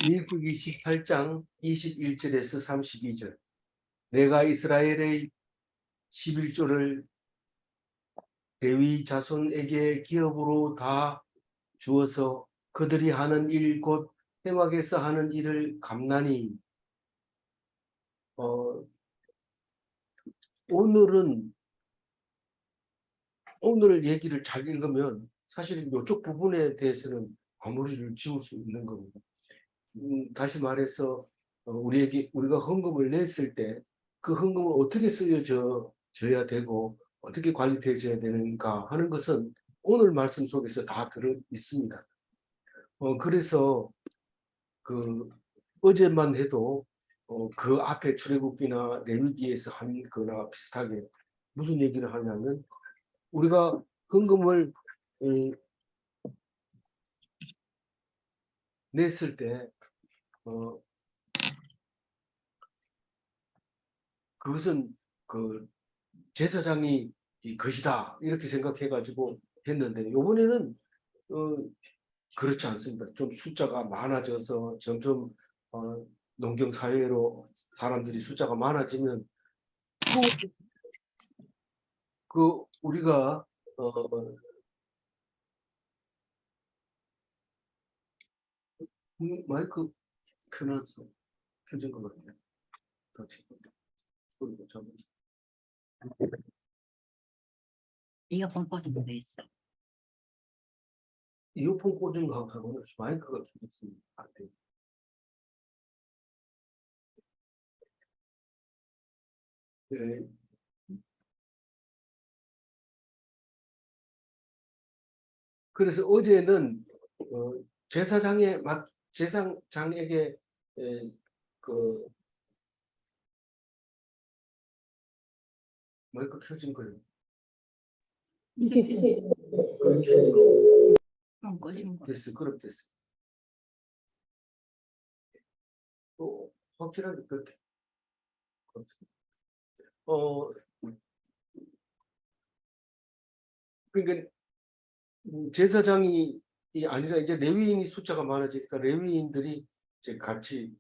민수기 18장 21절에서 32절. 내가 이스라엘의 11조를 레위 자손에게 기업으로 다 주어서 그들이 하는 일 곧 회막에서 하는 일을 감나니. 오늘 얘기를 잘 읽으면 사실은 이쪽 부분에 대해서는 마무리를 지을 수 있는 겁니다. 다시 말해서 우리가 헌금을 냈을 때 그 헌금을 어떻게 쓰여져야 되고 어떻게 관리되어야 되는가 하는 것은 오늘 말씀 속에서 다 들어 있습니다. 그래서 어제만 해도 그 앞에 출애굽기나 레위기에서 한 거나 비슷하게 무슨 얘기를 하냐면 우리가 헌금을 냈을 때 그것은 그 제사장이 것이다 이렇게 생각해 가지고 했는데 이번에는 그렇지 않습니다. 좀 숫자가 많아져서 점점 농경 사회로 사람들이 숫자가 많아지면 우리가 마이크 켜진 것 같아요. 이어폰 꽂은 데 있어. 이어폰 꽂은 거하고 상관없이 마이크가 켜졌습니다. 네. 그래서 어제는 제사장에게 마이크 켜진 거예요. 됐어, 그럼 됐어. 또 확실하게 그렇게. 그러니까 제사장이 아니라 이제 레위인이 숫자가 많아지니까 레위인들이 이제 같이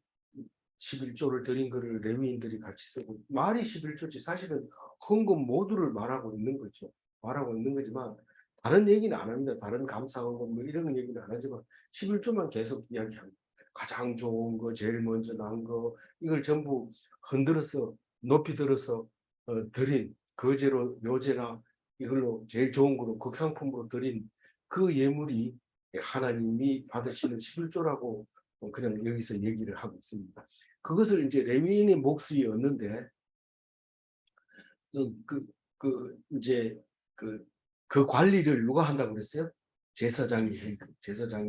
11조를 드린 거를 레위인들이 같이 쓰고 말이 11조지 사실은 헌금 모두를 말하고 있는 거죠. 말하고 있는 거지만 다른 얘기는 안 합니다. 다른 감사헌금 뭐 이런 얘기는 안 하지만 11조만 계속 이야기합니다. 가장 좋은 거, 제일 먼저 난 거 이걸 전부 흔들어서 높이 들어서 드린 거제로 묘제나 이걸로 제일 좋은 거로 극상품으로 드린 그 예물이 하나님이 받으시는 11조라고 그냥 여기서 얘기를 하고 있습니다. 그것을 이제 레위인의 몫이 었는데 이제 그 관리를 누가 한다고 그랬어요? 제사장이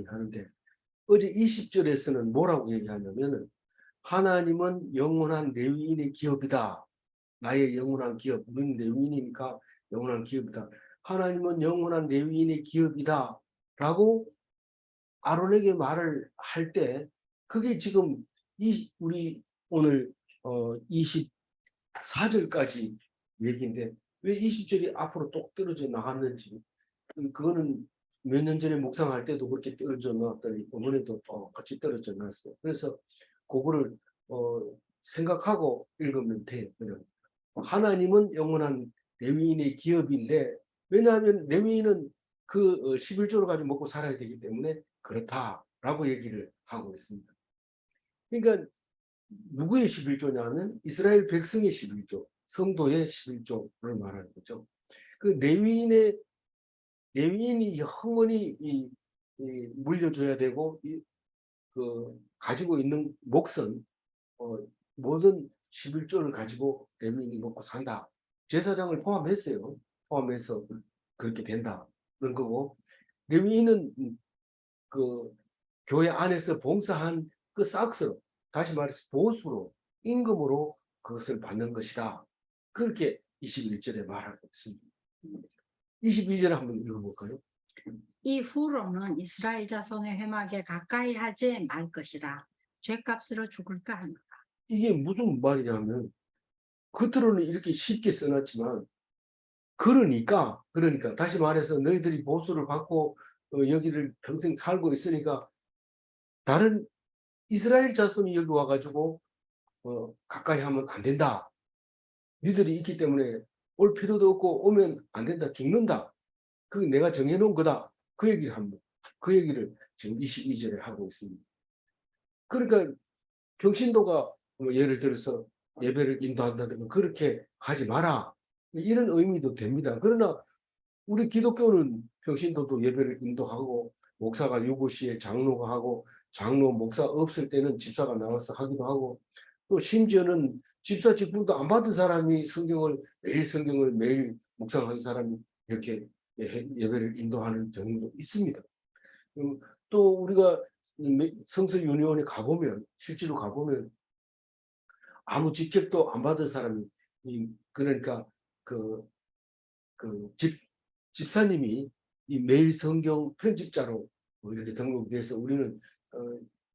하는데 어제 20절에서는 뭐라고 얘기하냐면은 하나님은 영원한 레위인의 기업이다. 나의 영원한 기업, 우리는 레위인이니까 영원한 기업이다. 하나님은 영원한 레위인의 기업이다. 라고 아론에게 말을 할 때 그게 지금 우리 오늘 24절까지 얘기인데 왜 20절이 앞으로 똑 떨어져 나갔는지 그거는 몇 년 전에 묵상할 때도 그렇게 떨어져 나왔더니 이번에도 같이 떨어져 나왔어요. 그래서 그거를 생각하고 읽으면 돼요. 그냥. 하나님은 영원한 레위인의 기업인데 왜냐하면 레위인은 그 11조를 가지고 먹고 살아야 되기 때문에 그렇다라고 얘기를 하고 있습니다. 그러니까 누구의 11조냐면 이스라엘 백성의 11조, 성도의 11조를 말하는 거죠. 그 레위인이 영원히 물려줘야 되고 가지고 있는 몫은 모든 11조를 가지고 레위인이 먹고 산다. 제사장을 포함했어요. 포함해서 그렇게 된다는 거고 레위인은 그 교회 안에서 봉사한 그 싹스로 다시 말해서 보수로 임금으로 그것을 받는 것이다. 그렇게 21절에 말하고 있습니다. 22절에 한번 읽어볼까요? 이후로는 이스라엘 자손의 회막에 가까이 하지 말 것이라 죗값으로 죽을까 하노라. 이게 무슨 말이냐면 겉으로는 이렇게 쉽게 써놨지만 그러니까 다시 말해서 너희들이 보수를 받고 여기를 평생 살고 있으니까 다른 이스라엘 자손이 여기 와가지고 가까이 하면 안 된다. 니들이 있기 때문에 올 필요도 없고 오면 안 된다. 죽는다. 그게 내가 정해놓은 거다. 그 얘기를 합니다. 그 얘기를 지금 22절에 하고 있습니다. 그러니까 평신도가 뭐 예를 들어서 예배를 인도한다든가 그렇게 하지 마라. 이런 의미도 됩니다. 그러나 우리 기독교는 평신도도 예배를 인도하고 목사가 유구시에 장로가 하고 장로 목사 없을 때는 집사가 나와서 하기도 하고 또 심지어는 집사 직분도 안 받은 사람이 성경을 매일 묵상하는 사람이 이렇게 예배를 인도하는 경우도 있습니다. 또 우리가 성서 유니온에 가보면 실제로 가보면 아무 직책도 안 받은 사람이 그러니까 그 집사님이 이 매일 성경 편집자로 뭐 이렇게 등록돼서 우리는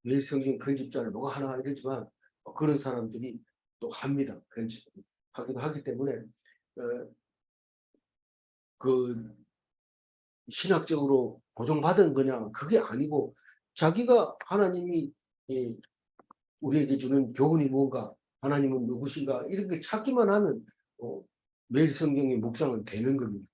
매일 성경 편집자를 누가 하나 이러지만 그런 사람들이 또 합니다. 편집하기도 하기 때문에 그 신학적으로 보존받은 거냐 그게 아니고 자기가 하나님이 우리에게 주는 교훈이 뭔가 하나님은 누구신가 이렇게 찾기만 하면 매일 성경의 묵상은 되는 겁니다.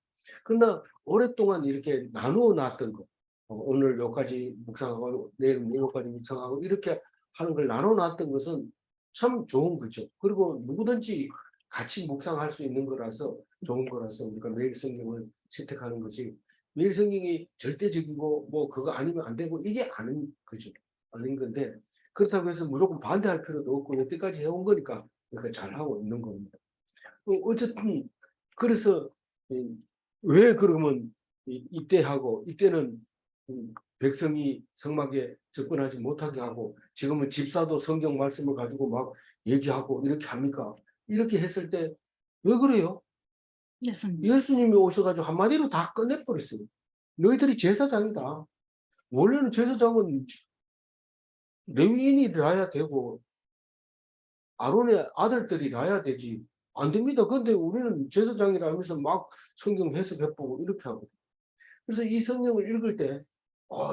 그러나 오랫동안 이렇게 나누어 놨던 거 오늘 여기까지 묵상하고 내일 여기까지 묵상하고 이렇게 하는 걸 나눠 놨던 것은 참 좋은 거죠. 그리고 누구든지 같이 묵상할 수 있는 거라서 좋은 거라서 우리가 매일 성경을 채택하는 것이 매일 성경이 절대적이고 뭐 그거 아니면 안 되고 이게 아닌 거죠. 아닌 건데 그렇다고 해서 무조건 반대할 필요도 없고 여태까지 해온 거니까 그러니까 잘하고 있는 겁니다. 어쨌든 그래서 왜 그러면 이때 하고 이때는 백성이 성막에 접근하지 못하게 하고 지금은 집사도 성경 말씀을 가지고 막 얘기하고 이렇게 합니까? 이렇게 했을 때 왜 그래요? 예수님이 오셔가지고 한마디로 다 끝내버렸어요. 너희들이 제사장이다. 원래는 제사장은 레위인이라야 되고 아론의 아들들이라야 되지. 안 됩니다. 근데 우리는 제사장이라 하면서 막 성경 해석해보고 이렇게 하고. 그래서 이 성경을 읽을 때,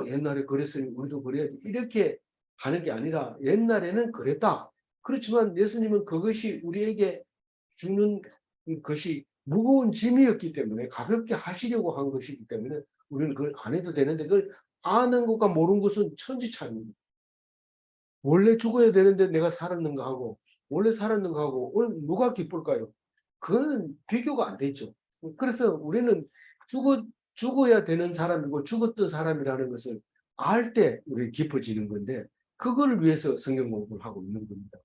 옛날에 그랬으니 우리도 그래야지. 이렇게 하는 게 아니라 옛날에는 그랬다. 그렇지만 예수님은 그것이 우리에게 주는 것이 무거운 짐이었기 때문에 가볍게 하시려고 한 것이기 때문에 우리는 그걸 안 해도 되는데 그걸 아는 것과 모르는 것은 천지차이입니다. 원래 죽어야 되는데 내가 살았는가 하고 원래 살았는가 하고 오늘 누가 기쁠까요? 그건 비교가 안 되죠. 그래서 우리는 죽어야 되는 사람이고 죽었던 사람이라는 것을 알 때 우리 깊어지는 건데 그거를 위해서 성경 공부를 하고 있는 겁니다.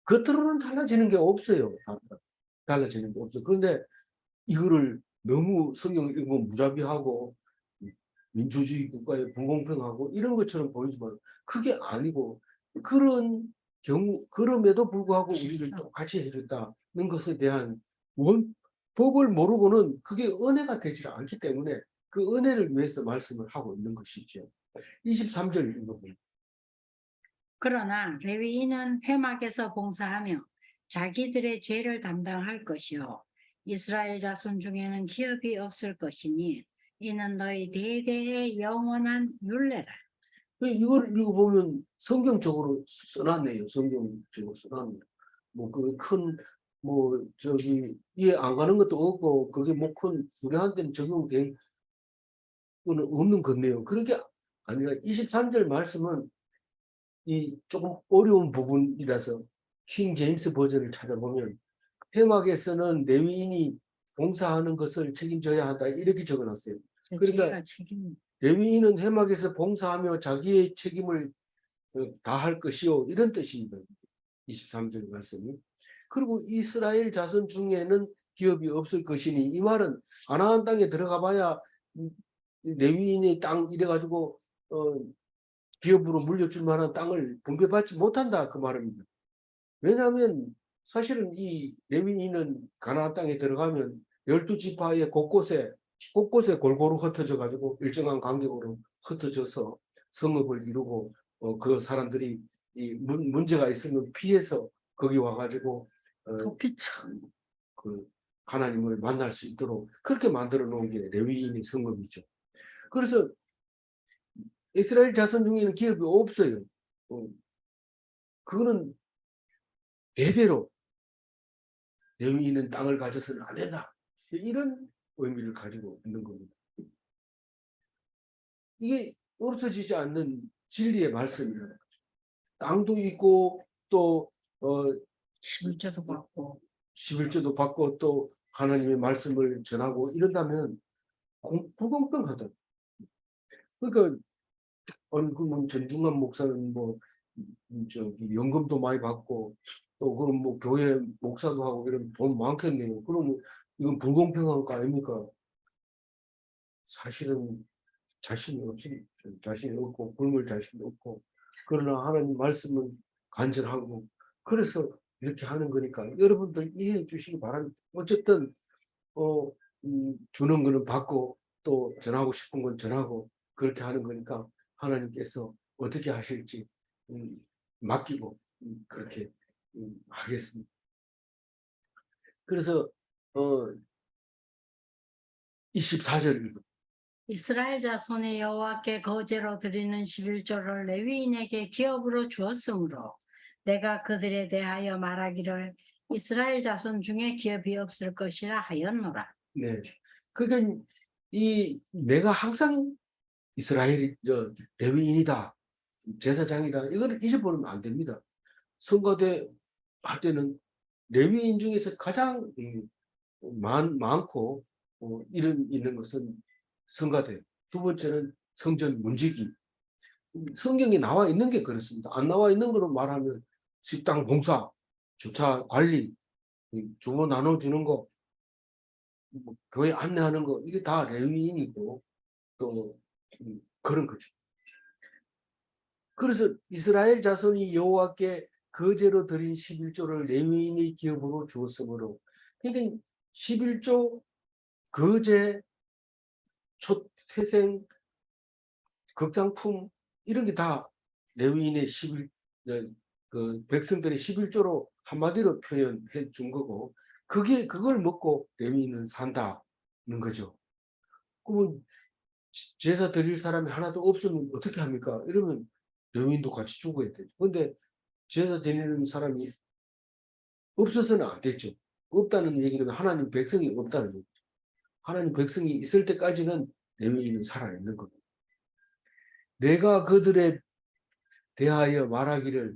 겉으로는 달라지는 게 없어요. 달라지는 게 없어요. 그런데 이거를 너무 성경을 읽으면 무자비하고 민주주의 국가에 불공평하고 이런 것처럼 보이지만 그게 아니고 그런 경우 그럼에도 불구하고 우리를 똑같이 해줬다는 것에 대한 법을 모르고는 그게 은혜가 되지 않기 때문에 그 은혜를 위해서 말씀을 하고 있는 것이죠. 23절 읽어보면 그러나 레위인은 회막에서 봉사하며 자기들의 죄를 담당할 것이요 이스라엘 자손 중에는 기업이 없을 것이니 이는 너희 대대의 영원한 율례라. 이걸 읽어보면 성경적으로 써놨네요. 성경적으로 써놨네요. 이해 안 가는 것도 없고 그게 뭐 큰 우리한테는 적용될 거는 없는 건데요. 그렇게 아니라 23절 말씀은 이 조금 어려운 부분이라서 킹 제임스 버전을 찾아보면 회막에서는 레위인이 봉사하는 것을 책임져야 한다 이렇게 적어놨어요. 그러니까 레위인은 회막에서 봉사하며 자기의 책임을 다할 것이요 이런 뜻입니다. 23절 말씀이. 그리고 이스라엘 자손 중에는 기업이 없을 것이니 이 말은 가나안 땅에 들어가 봐야 레위인의 땅 이래가지고 기업으로 물려줄 만한 땅을 분배받지 못한다 그 말입니다. 왜냐하면 사실은 이 레위인은 가나안 땅에 들어가면 12지파의 곳곳에 골고루 흩어져 가지고 일정한 간격으로 흩어져서 성읍을 이루고 그 사람들이 이 문제가 있으면 피해서 거기 와가지고 그 하나님을 만날 수 있도록 그렇게 만들어 놓은 게 레위인의 성읍이죠. 그래서 이스라엘 자손 중에는 기업이 없어요. 그거는 대대로 레위인은 땅을 가져서는 안 된다. 이런 의미를 가지고 있는 겁니다. 이게 없어지지 않는 진리의 말씀이라는 거죠. 땅도 있고 또 11조도 받고 11조도 받고 또 하나님의 말씀을 전하고 이런다면 불공평하다. 그러니까 그러면 전중환 목사는 뭐 저기 연금도 많이 받고 또 그럼 뭐 교회 목사도 하고 이런 돈 많겠네요. 그러면 이건 불공평한 거 아닙니까? 사실은 자신이 없고 굶을 자신이 없고 그러나 하나님 말씀은 간절하고 그래서 이렇게 하는 거니까 여러분들 이해해 주시기 바랍니다. 어쨌든 주는 거는 받고 또 전하고 싶은 건 전하고 그렇게 하는 거니까 하나님께서 어떻게 하실지 맡기고 그렇게 하겠습니다. 그래서 24절 이스라엘 자손의 여호와께 거제로 드리는 11조를 레위인에게 기업으로 주었으므로 내가 그들에 대하여 말하기를 이스라엘 자손 중에 기업이 없을 것이라 하였노라. 네. 그러니까 내가 항상 이스라엘이 레위인이다, 제사장이다 이걸 잊어버리면 안 됩니다. 성가대 할 때는 레위인 중에서 가장 많고 있는 것은 성가대. 두 번째는 성전 문지기. 성경에 나와 있는 게 그렇습니다. 안 나와 있는 거로 말하면 식당 봉사, 주차 관리, 주로 나눠주는 거, 뭐 교회 안내하는 거 이게 다 레위인이고 또 그런 거죠. 그래서 이스라엘 자손이 여호와께 거제로 드린 11조를 레위인의 기업으로 주었으므로 그러니까 11조 거제 초태생 극장품 이런 게 다 레위인의 11 그 백성들의 11조로 한마디로 표현해 준 거고 그걸 먹고 레위인은 산다는 거죠. 그러면 제사 드릴 사람이 하나도 없으면 어떻게 합니까? 이러면 레위인도 같이 죽어야 되죠. 그런데 제사 드리는 사람이 없어서는 안 되죠. 없다는 얘기는 하나님 백성이 없다는 얘기죠. 하나님 백성이 있을 때까지는 레위인은 살아있는 겁니다. 내가 그들에 대하여 말하기를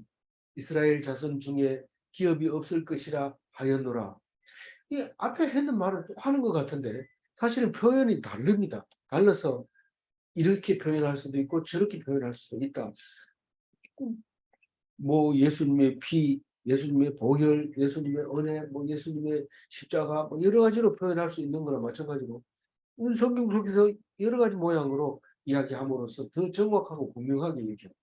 이스라엘 자손 중에 기업이 없을 것이라 하였노라. 이 앞에 했는 말을 또 하는 것 같은데 사실은 표현이 다릅니다. 달라서 이렇게 표현할 수도 있고 저렇게 표현할 수도 있다. 뭐 예수님의 피, 예수님의 보혈, 예수님의 은혜, 뭐 예수님의 십자가 뭐 여러 가지로 표현할 수 있는 거나 마찬가지고 성경 속에서 여러 가지 모양으로 이야기함으로써 더 정확하고 분명하게 얘기합니다.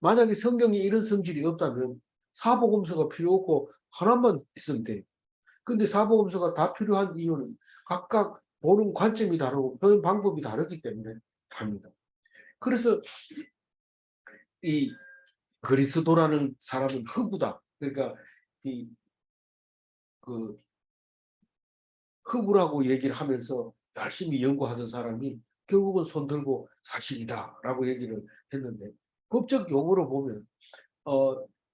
만약에 성경에 이런 성질이 없다면 사복음서가 필요 없고 하나만 있으면 돼요. 근데 사복음서가 다 필요한 이유는 각각 보는 관점이 다르고 표현 방법이 다르기 때문에 합니다. 그래서 이 그리스도라는 사람은 흑우다. 그러니까 그 흑우라고 얘기를 하면서 열심히 연구하던 사람이 결국은 손들고 사실이다라고 얘기를 했는데 법적 용어로 보면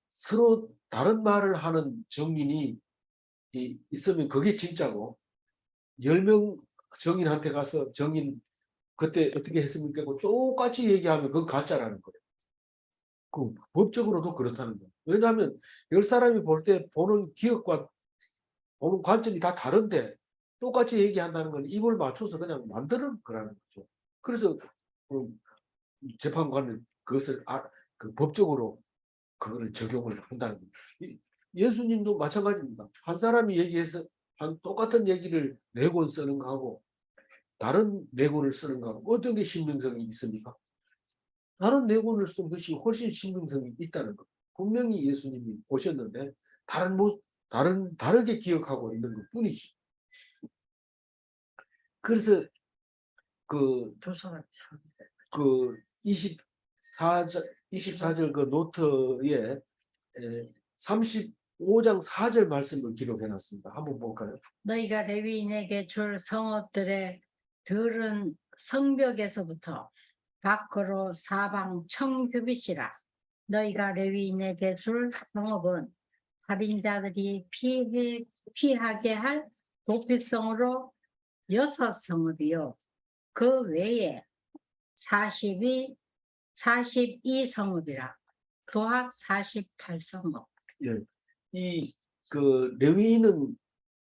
서로 다른 말을 하는 정인이 있으면 그게 진짜고 10명 정인한테 가서 정인 그때 어떻게 했습니까? 똑같이 얘기하면 그건 가짜라는 거예요. 그 법적으로도 그렇다는 거예요. 왜냐하면 10사람이 볼 때 보는 기억과 보는 관점이 다 다른데 똑같이 얘기한다는 건 입을 맞춰서 그냥 만드는 거라는 거죠. 그래서 재판관은 그것을 그 법적으로 그거를 적용을 한다는 거예요. 예수님도 마찬가지입니다. 한 사람이 얘기해서 똑같은 얘기를 4권 쓰는 거하고 다른 4권을 쓰는 거하고 어떤 게 신빙성이 있습니까? 다른 4권을 쓴 것이 훨씬 신빙성이 있다는 거. 분명히 예수님이 오셨는데 다르게 기억하고 있는 것 뿐이지. 그래서 그 24절 그 노트에 35장 4절 말씀을 기록해 놨습니다. 한번 볼까요? 너희가 레위인에게 줄 성읍들의 들은 성벽에서부터 밖으로 사방 1000규빗이라. 너희가 레위인에게 줄 성읍은 살인자들이 피하게 할 도피성으로 6성읍이요. 그 외에 42성읍이라. 도합 48성읍. 예. 그 레위인은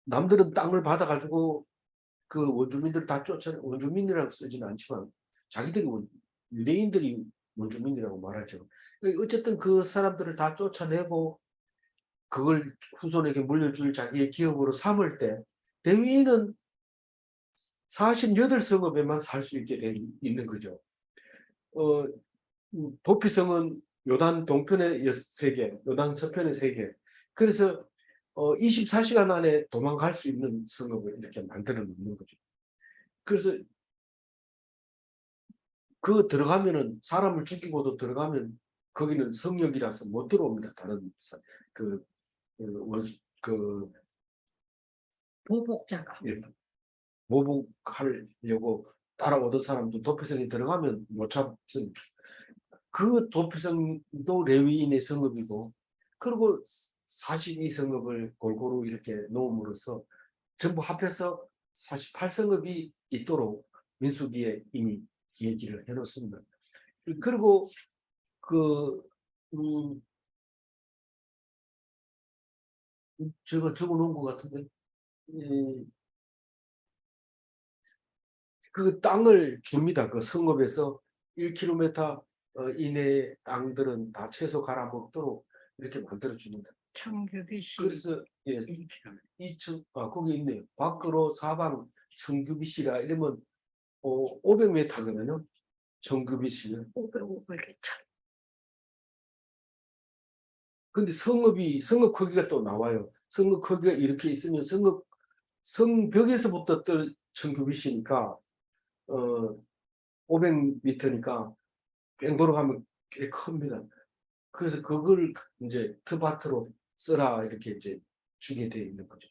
남들은 땅을 받아가지고 그 원주민들 다 원주민이라고 쓰지는 않지만 자기들이 유대인들이 원주민이라고 말하죠. 어쨌든 그 사람들을 다 쫓아내고 그걸 후손에게 물려줄 자기의 기업으로 삼을 때 레위인은 48성읍에만 살 수 있게 돼 있는 거죠. 도피성은 요단 동편에 3개, 요단 서편에 3개. 그래서 24시간 안에 도망갈 수 있는 성읍을 이렇게 만들어 놓는 거죠. 그래서 그 들어가면은 사람을 죽이고도 들어가면 거기는 성역이라서 못 들어옵니다. 다른 그, 그 보복자가. 예, 보복하려고 따라오던 사람도 도피성에 들어가면 못 잡습니다. 그 도피성도 레위인의 성읍이고, 그리고 42성읍을 골고루 이렇게 놓음으로써 전부 합해서 48성읍이 있도록 민수기에 이미 얘기를 해놓습니다. 그리고 제가 적어놓은 것 같은데, 그 땅을 줍니다. 그 성읍에서 1km 이내의 땅들은 다 채소 갈아 먹도록 이렇게 만들어 줍니다. 1000규빗이 그래서 예, 1km. 거기 있네요. 밖으로 사방 1000규빗이라 이러면 500m거든요. 1000규빗이면. 500. 근데 성읍 크기가 또 나와요. 성읍 크기가 이렇게 있으면 성벽에서부터 뜰 1000규빗이니까 500m니까 뺑도로 가면 꽤 큽니다. 그래서 그걸 이제 트바트로 쓰라 이렇게 이제 주게 되어 있는 거죠.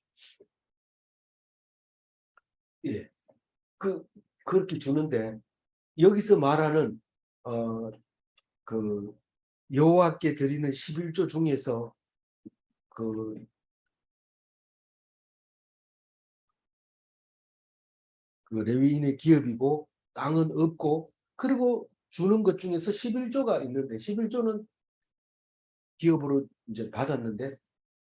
예. 그렇게 주는데 여기서 말하는 그 여호와께 드리는 11조 중에서 그 레위인의 기업이고 땅은 없고 그리고 주는 것 중에서 11조가 있는데 11조는 기업으로 이제 받았는데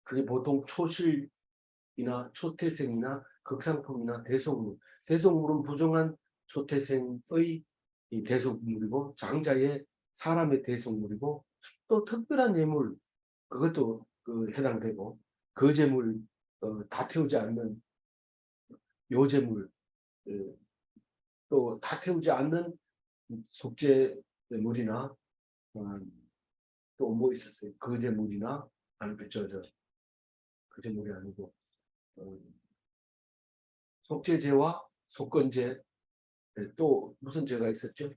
그게 보통 초실이나 초태생이나 극상품이나 대속물은 부정한 초태생의 이 대속물이고 장자의 사람의 대속물이고 또 특별한 예물 그것도 해당되고 거제물 다 태우지 않는 요제물 또 다 태우지 않는 속죄물이나 또 뭐 있었어요? 거제물이나 아니면 거제물이 아니고 속죄제와 속건제 또 무슨 제가 있었죠?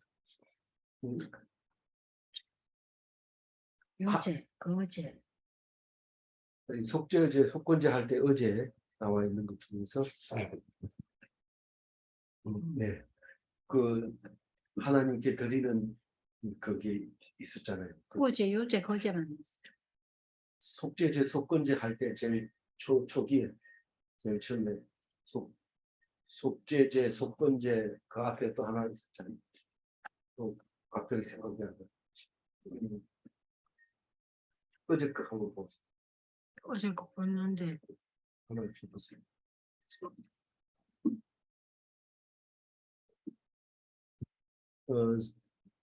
요제, 거제. 속죄제, 속건제 할 때 어제 나와 있는 것 중에서 네, 그 하나님께 드리는 그게 있었잖아요. 거제, 요제, 거제만 있어. 속죄제, 속건제 할 때 제일 초기에 제일 처음에 속죄제, 속건제 그 앞에 또 하나 있었잖아요. 또 갑자기 생각이 안 나. 어제 그 한번 보세요. 어제 거 봤는데. 하나 주보세요.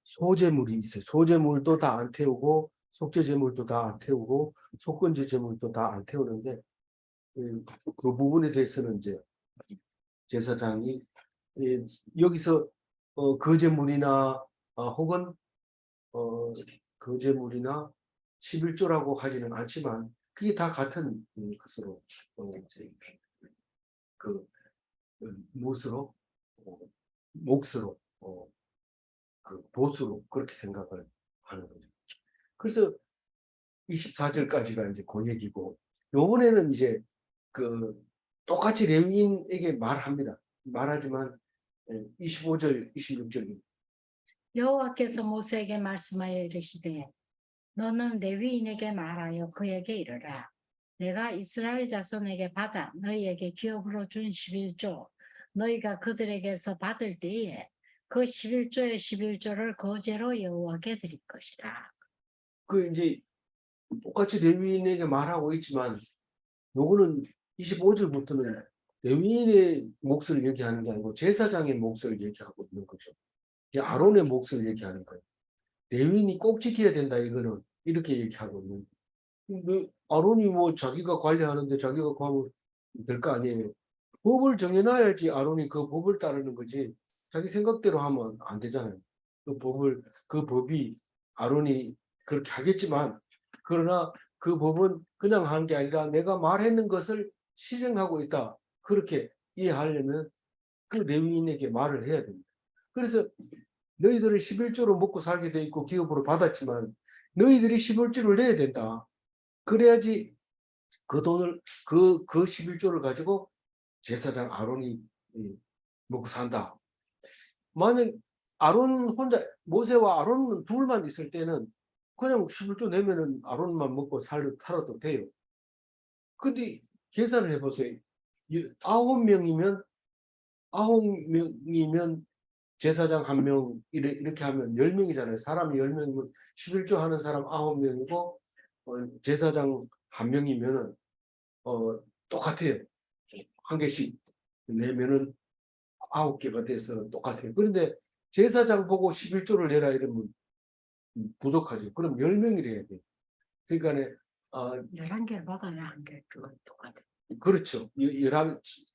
소재물이 있어요. 소재물도 다 안 태우고 속죄제물도 다 안 태우고 속건제 제물도 다 안 태우는데 그 부분에 대해서는 이제 제사장이 여기서 거제물이나 혹은 거제물이나 11조라고 하지는 않지만 그게 다 같은 것으로 이제 그 못으로 몫으로 그 보수로 그렇게 생각을 하는 거죠. 그래서 24절까지가 이제 그 얘기고 요번에는 이제 똑같이 레위인에게 말합니다. 말하지만 25절, 26절 여호와께서 모세에게 말씀하여 이르시되 너는 레위인에게 말하여 그에게 이르라. 내가 이스라엘 자손에게 받아 너희에게 기업으로 준 11조 너희가 그들에게서 받을 때에 그 11조의 11조를 거제로 여호와께 드릴 것이라. 그 이제 똑같이 레위인에게 말하고 있지만 요거는 25절부터는 레위인의 몫을 얘기하는 게 아니고 제사장의 몫을 얘기하고 있는 거죠. 아론의 몫을 얘기하는 거예요. 레위인이 꼭 지켜야 된다 이거는 이렇게 얘기하고 있는 거예요. 아론이 뭐 자기가 관리하는데 자기가 하면 될 거 아니에요. 법을 정해놔야지 아론이 그 법을 따르는 거지 자기 생각대로 하면 안 되잖아요. 그 법이 아론이 그렇게 하겠지만 그러나 그 법은 그냥 하는 게 아니라 내가 말했는 것을 실행하고 있다. 그렇게 이해하려면 그 레위인에게 말을 해야 됩니다. 그래서 너희들은 11조로 먹고 살게 돼 있고 기업으로 받았지만 너희들이 11조를 내야 된다. 그래야지 그 돈을 그 11조를 가지고 제사장 아론이 먹고 산다. 만약 아론 혼자 모세와 아론은 둘만 있을 때는 그냥 11조 내면은 아론만 먹고 살아도 돼요. 근데 계산을 해보세요. 9명이면 9명이면 제사장 1명 이렇게 하면 10명이잖아요. 사람이 10명이면 11조 하는 사람 9명이고 제사장 1명이면은 똑같아요. 한 개씩 내면은 9개가 돼서 똑같아요. 그런데 제사장 보고 11조를 내라 이러면 부족하죠. 그럼 10명이래야 돼요. 그러니까 11개를 받아야 한 개, 그건 똑같아. 그렇죠.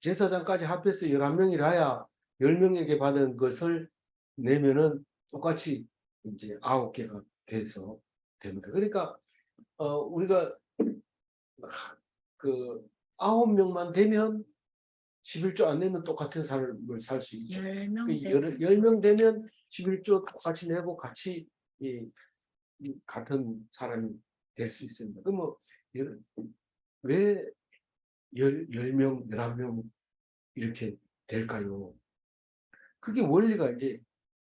제사장까지 합해서 11명이라야 10명에게 받은 것을 내면은 똑같이 이제 9개가 돼서 됩니다. 그러니까 우리가 그 9명만 되면 11조 안 내면 똑같은 삶을 살 수 있죠. 10명 되면 11조 똑같이 내고 같이 이 같은 사람이 될 수 있습니다. 그럼 왜 10명, 11명 이렇게 될까요? 그게 원리가 이제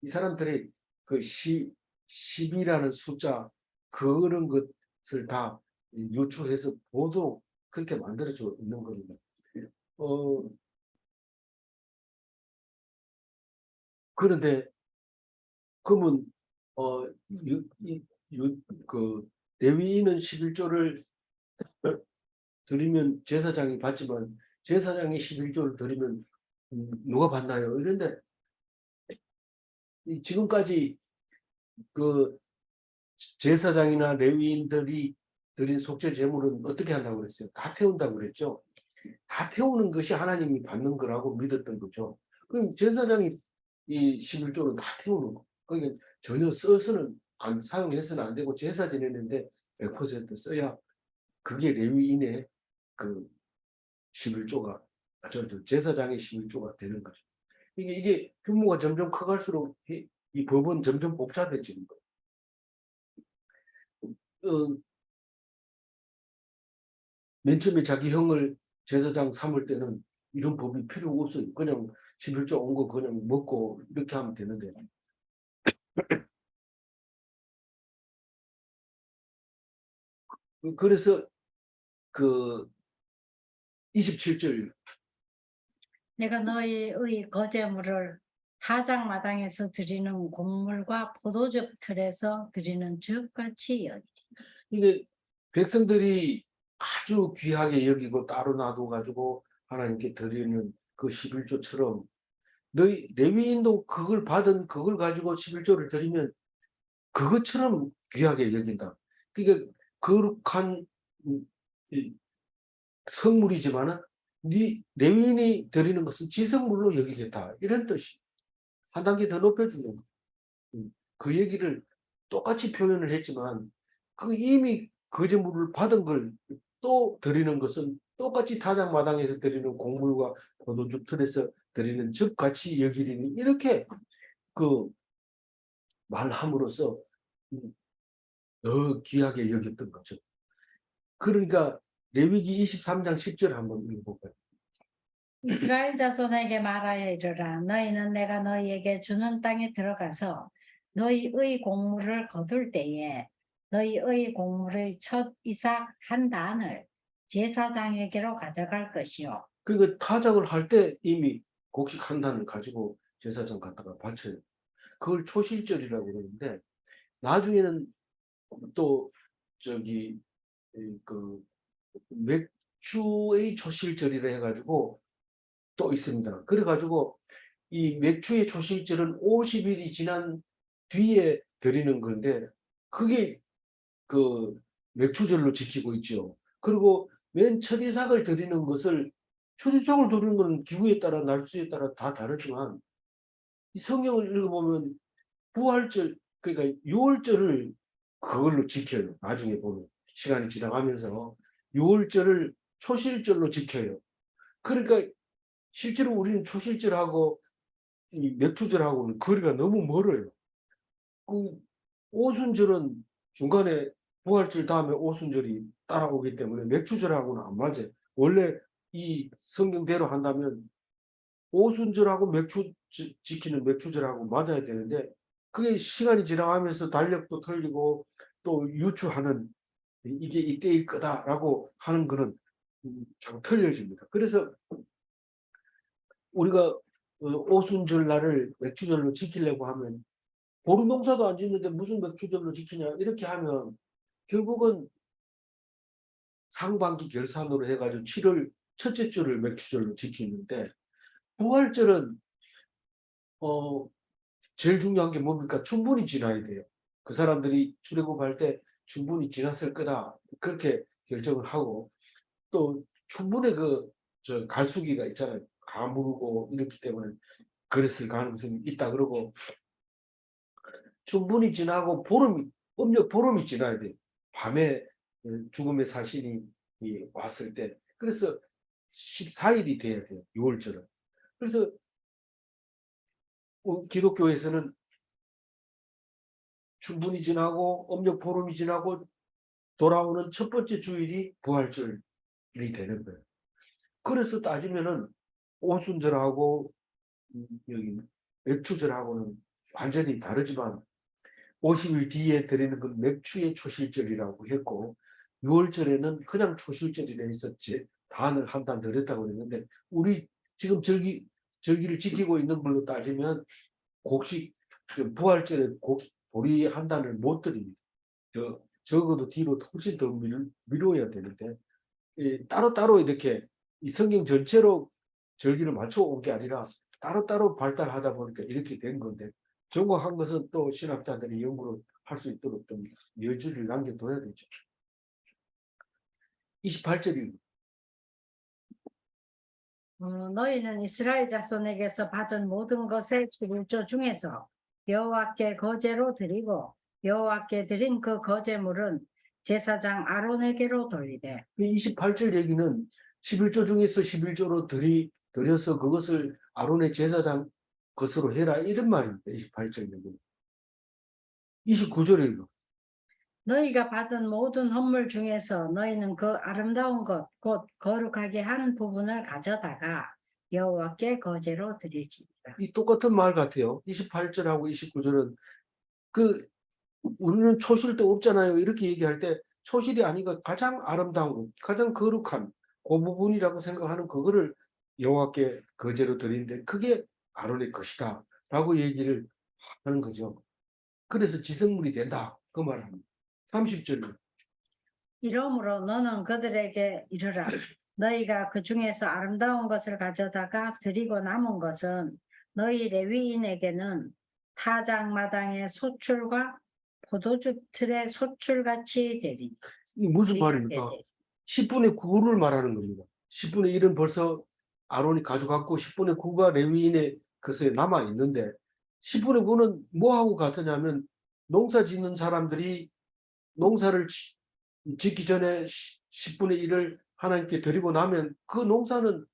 이 사람들이 그 10이라는 숫자 그런 것을 다 유추해서 보도록 그렇게 만들어져 있는 겁니다. 그런데 그러면 그 레위인은 11조를 드리면 제사장이 받지만 제사장이 11조를 드리면 누가 받나요? 이런데 지금까지 그 제사장이나 레위인들이 드린 속죄 제물은 어떻게 한다고 그랬어요? 다 태운다고 그랬죠. 다 태우는 것이 하나님이 받는 거라고 믿었던 거죠. 그럼 제사장이 이 11조는 다 태우는 거. 그러니까 전혀 써서는 사용해서는 안 되고 제사 지내는데 100% 써야 그게 레위인의 그 11조가 제사장의 11조가 되는 거죠. 이게 규모가 점점 커갈수록 이 법은 점점 복잡해지는 거예요. 맨 처음에 자기 형을 제사장 삼을 때는 이런 법이 필요 없어요. 그냥 11조 온 거 그냥 먹고 이렇게 하면 되는데. 그래서 그 27절 내가 너희의 거제물을 하장마당에서 드리는 곡물과 포도즙 틀에서 드리는 즙같이 여기리. 이게 백성들이 아주 귀하게 여기고 따로 놔둬 가지고 하나님께 드리는 그 11조처럼 너희 레위인도 그걸 받은 그걸 가지고 11조를 드리면 그것처럼 귀하게 여긴다. 그러니까 거룩한 성물이지만은 레위인이 드리는 것은 지성물로 여기겠다. 이런 뜻이 한 단계 더 높여주는 거예요. 그 얘기를 똑같이 표현을 했지만 그 이미 거제물을 받은 걸 또 드리는 것은 똑같이 타작마당에서 드리는 곡물과 포도주 틀에서 드리는 즙같이 여기리니 이렇게 그 말함으로써 더 귀하게 여겼던 거죠. 그러니까 레위기 23장 10절 한번 읽어볼까요? 이스라엘 자손에게 말하여 이르라. 너희는 내가 너희에게 주는 땅에 들어가서 너희의 곡물을 거둘 때에 너희의 곡물의 첫 이삭 한 단을 제사장에게로 가져갈 것이요. 그러니까 타작을 할 때 이미 곡식 한 단을 가지고 제사장 갖다가 바쳐요. 그걸 초실절이라고 그러는데 나중에는 또 저기 그 맥주의 초실절이라 해가지고 또 있습니다. 그래가지고 이 맥주의 초실절은 50일이 지난 뒤에 드리는 건데 그게 그 맥주절로 지키고 있죠. 그리고 맨 첫 이삭을 드리는 것을 첫 이삭을 드리는 건 기후에 따라 날수에 따라 다 다르지만 이 성경을 읽어보면 부활절 그러니까 유월절을 그걸로 지켜요. 나중에 보면 시간이 지나가면서 유월절을 초실절로 지켜요. 그러니까 실제로 우리는 초실절하고 이 맥주절하고는 거리가 너무 멀어요. 그 오순절은 중간에 부활절 다음에 오순절이 따라오기 때문에 맥주절하고는 안 맞아요. 원래 이 성경대로 한다면 오순절하고 맥주 지키는 맥주절하고 맞아야 되는데 그게 시간이 지나가면서 달력도 틀리고 또 유추하는 이게 이때일 거다라고 하는 거는 참 틀려집니다. 그래서 우리가 오순절 날을 맥주절로 지키려고 하면 보름 농사도 안 짓는데 무슨 맥주절로 지키냐 이렇게 하면 결국은 상반기 결산으로 해가지고 7월 첫째 주를 맥주절로 지키는데 부활절은 제일 중요한 게 뭡니까? 충분히 지나야 돼요. 그 사람들이 출애굽할 때 충분히 지났을 거다 그렇게 결정을 하고 또 충분히 저 갈수기가 있잖아요. 가물고 이렇기 때문에 그랬을 가능성이 있다 그러고 충분히 지나고 음력 보름이 지나야 돼요. 밤에 죽음의 사신이 왔을 때. 그래서 14일이 돼야 돼요. 6월절은. 그래서 기독교에서는 충분히 지나고 음력 보름이 지나고 돌아오는 첫 번째 주일이 부활절이 되는 거예요. 그래서 따지면은 오순절하고 여기 맥주절하고는 완전히 다르지만 50일 뒤에 드리는 건 맥주의 초실절이라고 했고 6월절에는 그냥 초실절이라 했었지 단을 한 단 드렸다고 그랬는데 우리 지금 절기를 지키고 있는 걸로 따지면 곡식 부활절에 보리 한 단을 못 드립니다. 적어도 뒤로 훨씬 더 미뤄야 되는데 따로따로 이렇게 이 성경 전체로 절기를 맞춰 온 게 아니라 따로따로 발달하다 보니까 이렇게 된 건데 정확한 것은 또 신학자들이 연구를 할 수 있도록 좀 여지를 남겨둬야 되죠. 28절입니다. 너희는 이스라엘 자손에게서 받은 모든 것의 11조 중에서 여호와께 거제로 드리고 여호와께 드린 그 거제물은 제사장 아론에게로 돌리되 28절 얘기는 11조 중에서 11조로 드려서 그것을 아론의 제사장 것으로 해라 이런 말입니다. 28절 얘기는. 29절 읽어. 너희가 받은 모든 헌물 중에서 너희는 그 아름다운 것 곧 거룩하게 한 부분을 가져다가 여호와께 거제로 드릴지니라. 이 똑같은 말 같아요. 28절하고 29절은 우리는 초실도 없잖아요. 이렇게 얘기할 때 초실이 아니고 가장 아름다운 것, 가장 거룩한 그 부분이라고 생각하는 그거를 여호와께 거제로 드리는데 그게 아론의 것이다 라고 얘기를 하는 거죠. 그래서 지성물이 된다 그 말합니다. 30절 이러므로 너는 그들에게 이르라. 너희가 그 중에서 아름다운 것을 가져다가 드리고 남은 것은 너희 레위인에게는 타작마당의 소출과 포도주 틀의 소출같이 되리니. 이 무슨 말입니까? 10분의 9를 말하는 겁니다. 10분의 1은 벌써 아론이 가져갔고 10분의 9가 레위인의 것에 남아 있는데 10분의 9는 뭐하고 같으냐면 농사 짓는 사람들이 농사를 짓기 전에 10분의 1을 하나님께 드리고 나면 그 농사는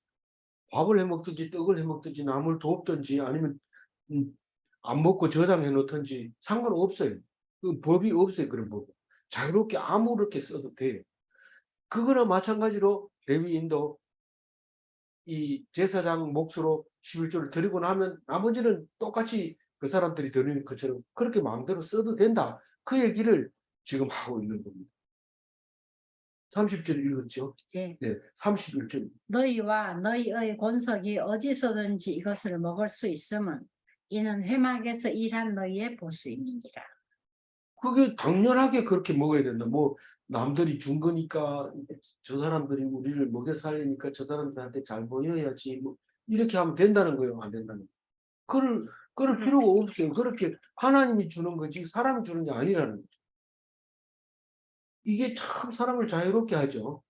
밥을 해 먹든지 떡을 해 먹든지 나물 돕든지 아니면 안 먹고 저장해 놓든지 상관없어요. 그 법이 없어요. 그런 법. 자유롭게 아무렇게 써도 돼요. 그거나 마찬가지로 레위인도 이 제사장 몫으로 11조를 드리고 나면 나머지는 똑같이 그 사람들이 드리는 것처럼 그렇게 마음대로 써도 된다. 그 얘기를 지금 하고 있는 겁니다. 30절 읽었죠? 예. 네, 31절. 너희와 너희의 권속이 어디서든지 이것을 먹을 수 있으면 이는 회막에서 일한 너희의 보수임이니라. 그게 당연하게 그렇게 먹어야 된다. 뭐 남들이 준 거니까 저 사람들이 우리를 먹여 살리니까 저 사람들한테 잘 보여야지. 뭐 이렇게 하면 된다는 거예요, 안 된다는 거예요. 그럴 필요가 없어요. 그렇게 하나님이 주는 거지 사람이 주는 게 아니라는 거죠. 이게 참 사람을 자유롭게 하죠.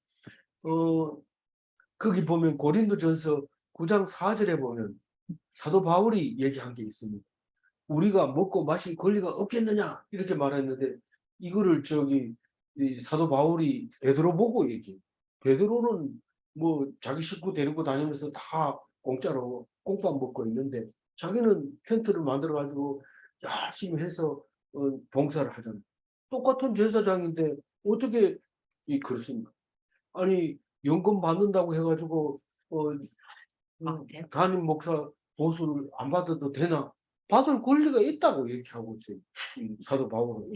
거기 보면 고린도전서 9장 4절에 보면 사도 바울이 얘기한 게 있습니다. 우리가 먹고 마실 권리가 없겠느냐 이렇게 말했는데 이거를 이 사도 바울이 베드로 보고 얘기해요. 베드로는 뭐 자기 식구 데리고 다니면서 다 공짜로 꽁밥 먹고 있는데 자기는 텐트를 만들어 가지고 열심히 해서 봉사를 하잖아요. 똑같은 제사장인데 어떻게 그렇습니까? 아니 연금 받는다고 해가지고 담임 목사 보수를 안 받아도 되나? 받을 권리가 있다고 얘기하고 있어요. 사도 바울은.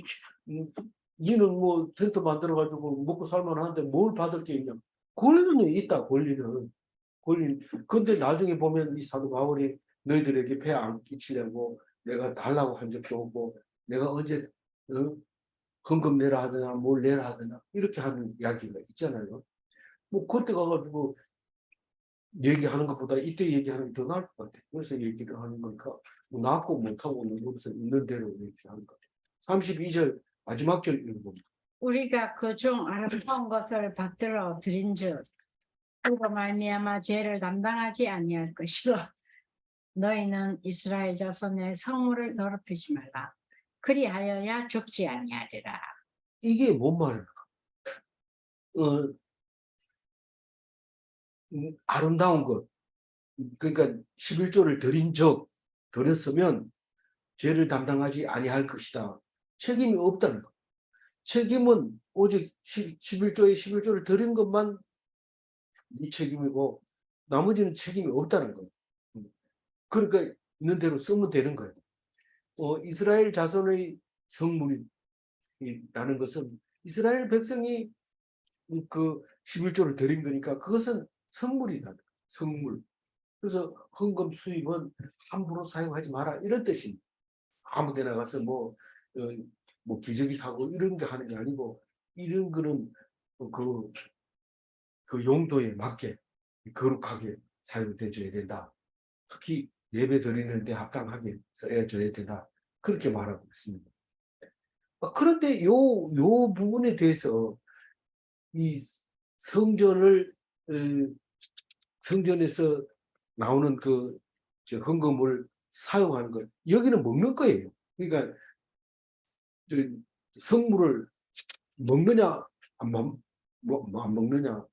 니는 뭐 텐트 만들어가지고 먹고 살만한데 뭘 받을 게 있냐? 권리는 있다, 권리는. 근데 나중에 보면 이 사도 바울이 너희들에게 폐 안 끼치려고 내가 달라고 한 적도 없고 내가 어제 헌금 내라 하더나 뭘 내라 하더나 이렇게 하는 이야기가 있잖아요. 뭐 그때 가가지고 얘기하는 것보다 이때 얘기하는 게 더 나을 것 같아요. 그래서 얘기를 하는 거니까 뭐 낫고 못하고는 없어 있는 대로 얘기하는 거죠. 32절 마지막 절 읽어봅니다. 우리가 그 중 아름다운 것을 받들어 드린즉 그로 말미암아 죄를 담당하지 아니할 것이고 너희는 이스라엘 자손의 성물을 더럽히지 말라. 그리하여야 죽지 아니하리라. 이게 뭔 말입니까? 아름다운 것. 그러니까 11조를 드린 적 드렸으면 죄를 담당하지 아니할 것이다. 책임이 없다는 것. 책임은 오직 11조를 드린 것만 네 책임이고 나머지는 책임이 없다는 거예요. 그러니까 있는 대로 쓰면 되는 거예요. 이스라엘 자손의 성물이라는 것은 이스라엘 백성이 그 11조를 드린 거니까 그것은 성물이다. 성물. 그래서 헌금 수입은 함부로 사용하지 마라 이런 뜻입니다. 아무 데나 가서 뭐 기저귀 사고 이런 게 하는 게 아니고 이런 거는 그 용도에 맞게 거룩하게 사용되어야 된다. 특히 예배 드리는데 합당하게 써줘야 된다. 그렇게 말하고 있습니다. 그런데 요 부분에 대해서 이 성전을 성전에서 나오는 헌금을 사용하는 것 여기는 먹는 거예요. 그러니까 성물을 먹느냐 안 먹느냐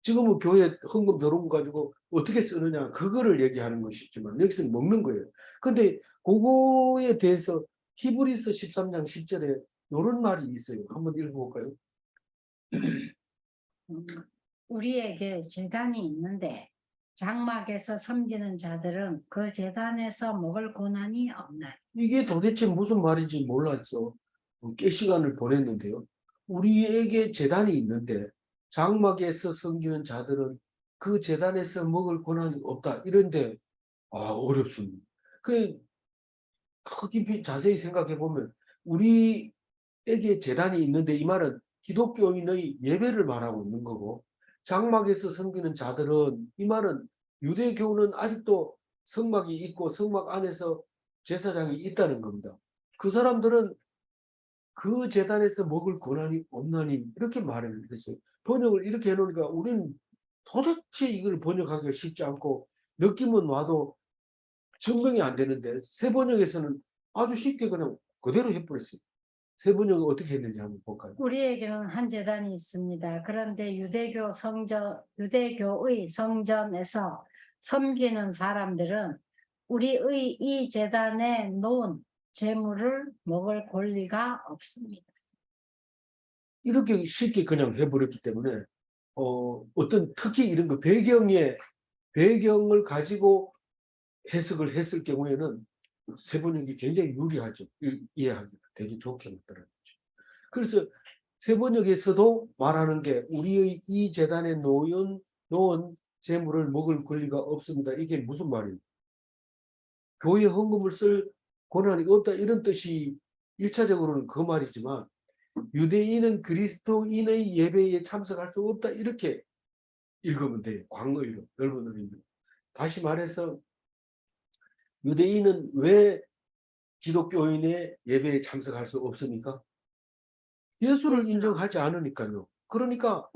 지금은 교회 헌금 들어온 거 가지고 어떻게 쓰느냐 그거를 얘기하는 것이지만 여기서 먹는 거예요. 근데 그거에 대해서 히브리서 13장 10절에 이런 말이 있어요. 한번 읽어볼까요? 우리에게 제단이 있는데 장막에서 섬기는 자들은 그 제단에서 먹을 고난이 없나요? 이게 도대체 무슨 말인지 몰랐어. 꽤 시간을 보냈는데요. 우리에게 제단이 있는데 장막에서 섬기는 자들은 그 제단에서 먹을 고난이 없다. 이런데 어렵습니다. 깊이 자세히 생각해 보면 우리에게 제단이 있는데 이 말은 기독교인의 예배를 말하고 있는 거고 장막에서 섬기는 자들은 이 말은 유대교는 아직도 성막이 있고 성막 안에서 제사장이 있다는 겁니다. 그 사람들은 그 제단에서 먹을 권한이 없나니 이렇게 말을 했어요. 번역을 이렇게 해놓으니까 우리는 도대체 이걸 번역하기가 쉽지 않고 느낌은 와도 증명이 안 되는데 새 번역에서는 아주 쉽게 그냥 그대로 해버렸어요. 새 번역은 어떻게 했는지 한번 볼까요? 우리에게는 한 제단이 있습니다. 그런데 유대교의 성전에서 섬기는 사람들은 우리의 이 제단에 놓은 제물을 먹을 권리가 없습니다. 이렇게 쉽게 그냥 해버렸기 때문에 어떤 특히 이런 거 배경을 가지고 해석을 했을 경우에는 세번역이 굉장히 유리하죠. 이해하기가 되게 좋게 만들어졌죠. 그래서 세번역에서도 말하는 게 우리의 이 재단에 놓은 재물을 먹을 권리가 없습니다. 이게 무슨 말이에요? 교회 헌금을 쓸 권한이 없다 이런 뜻이 1차적으로는 그 말이지만 유대인은 그리스도인의 예배에 참석할 수 없다 이렇게 읽으면 돼요. 광의로 넓은 의미로. 다시 말해서 유대인은 왜 기독교인의 예배에 참석할 수 없습니까? 예수를 인정하지 않으니까요. 그러니까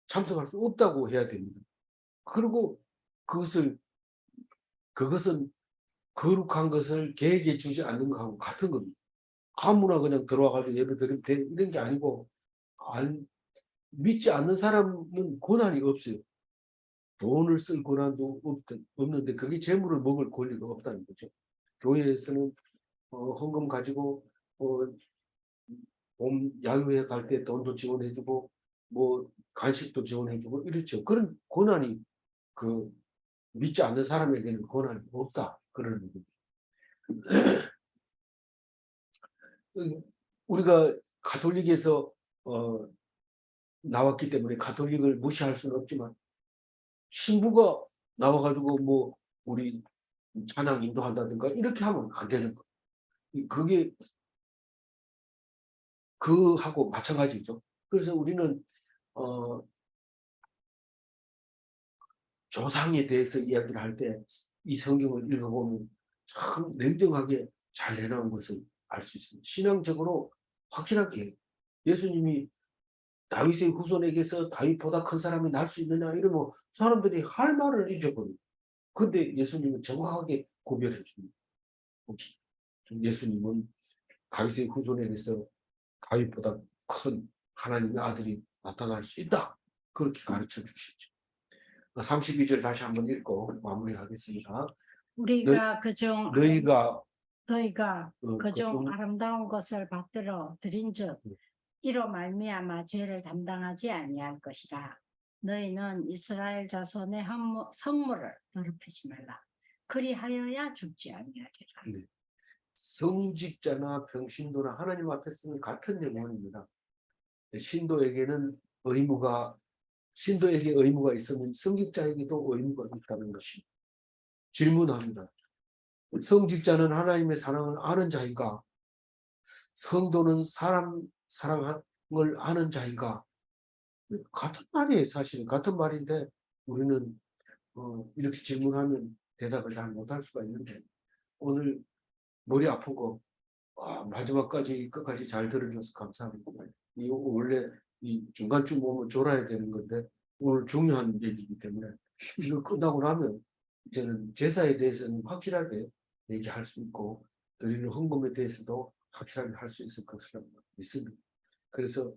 참석할 수 없다고 해야 됩니다. 그리고 그것은 거룩한 것을 계획해 주지 않는 것하고 같은 겁니다. 아무나 그냥 들어와가지고 예배 드리면 돼 이런 게 아니고 믿지 않는 사람은 권한이 없어요. 돈을 쓸 권한도 없는데 그게 재물을 먹을 권리가 없다는 거죠. 교회에서는 헌금 가지고 봄 야유회 갈 때 돈도 지원해주고 뭐 간식도 지원해주고 이렇죠. 그런 권한이 그 믿지 않는 사람에게는 권한이 없다. 그런 얘기입니다. 우리가 가톨릭에서 나왔기 때문에 가톨릭을 무시할 수는 없지만 신부가 나와가지고 뭐 우리 찬양 인도한다든가 이렇게 하면 안 되는 거예요. 그게 그하고 마찬가지죠. 그래서 우리는 조상에 대해서 이야기를 할 때 이 성경을 읽어보면 참 냉정하게 잘 해놓은 것을 알 수 있습니다. 신앙적으로 확실하게 예수님이 다윗의 후손에게서 다윗보다 큰 사람이 날 수 있느냐 이러면 사람들이 할 말을 잊어버려요. 근데 예수님은 정확하게 구별해 줍니다. 예수님은 다윗의 후손에게서 다윗보다 큰 하나님의 아들이 나타날 수 있다. 그렇게 가르쳐 주셨죠. 32절 다시 한번 읽고 마무리하겠습니다. 우리가 그중 너희가 그중 아름다운 것을 받들어 드린즉 이로 말미암아 죄를 담당하지 아니할 것이라. 너희는 이스라엘 자손의 성물을 더럽히지 말라. 그리하여야 죽지 아니하리라. 네. 성직자나 병신도나 하나님 앞에서는 같은 영혼입니다. 신도에게 의무가 있으면 성직자에게도 의무가 있다는 것이 질문합니다. 성직자는 하나님의 사랑을 아는 자인가? 성도는 사람 사랑을 아는 자인가? 같은 말이에요. 사실은 같은 말인데 우리는 이렇게 질문하면 대답을 잘 못할 수가 있는데 오늘 머리 아픈 거 마지막까지 끝까지 잘 들어줘서 감사합니다. 원래 이 중간쯤 오면 졸아야 되는 건데 오늘 중요한 얘기이기 때문에 이거 끝나고 나면 이제는 제사에 대해서는 확실하게 얘기할 수 있고 드리는 헌금에 대해서도 확실하게 할 수 있을 것이라고 믿습니다. 그래서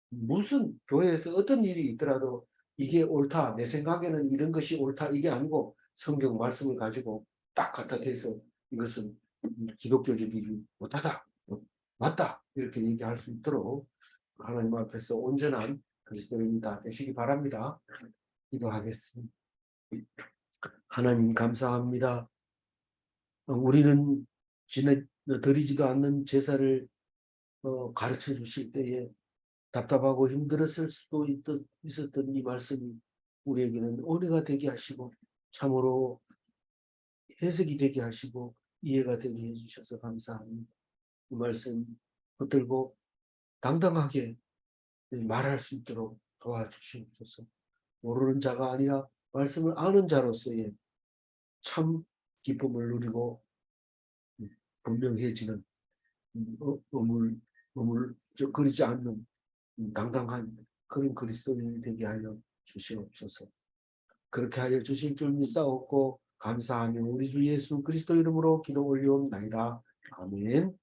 무슨 교회에서 어떤 일이 있더라도 이게 옳다, 내 생각에는 이런 것이 옳다 이게 아니고 성경 말씀을 가지고 딱 갖다 대서 이것은 기독교적이지 못하다, 맞다 이렇게 얘기할 수 있도록 하나님 앞에서 온전한 그리스도인이 다 되시기 바랍니다. 기도하겠습니다. 하나님 감사합니다. 우리는 드리지도 않는 제사를 가르쳐 주실 때에 답답하고 힘들었을 수도 있었던 이 말씀이 우리에게는 은혜가 되게 하시고 참으로 해석이 되게 하시고 이해가 되게 해주셔서 감사합니다. 이 말씀 붙들고 당당하게 말할 수 있도록 도와주시옵소서. 모르는 자가 아니라 말씀을 아는 자로서의 참 기쁨을 누리고 분명해지는 어물거리지 않는 당당한 그런 그리스도인이 되게 하여 주시옵소서. 그렇게 하여 주실 줄 믿사옵고 감사하며 우리 주 예수 그리스도 이름으로 기도 올리옵나이다. 아멘.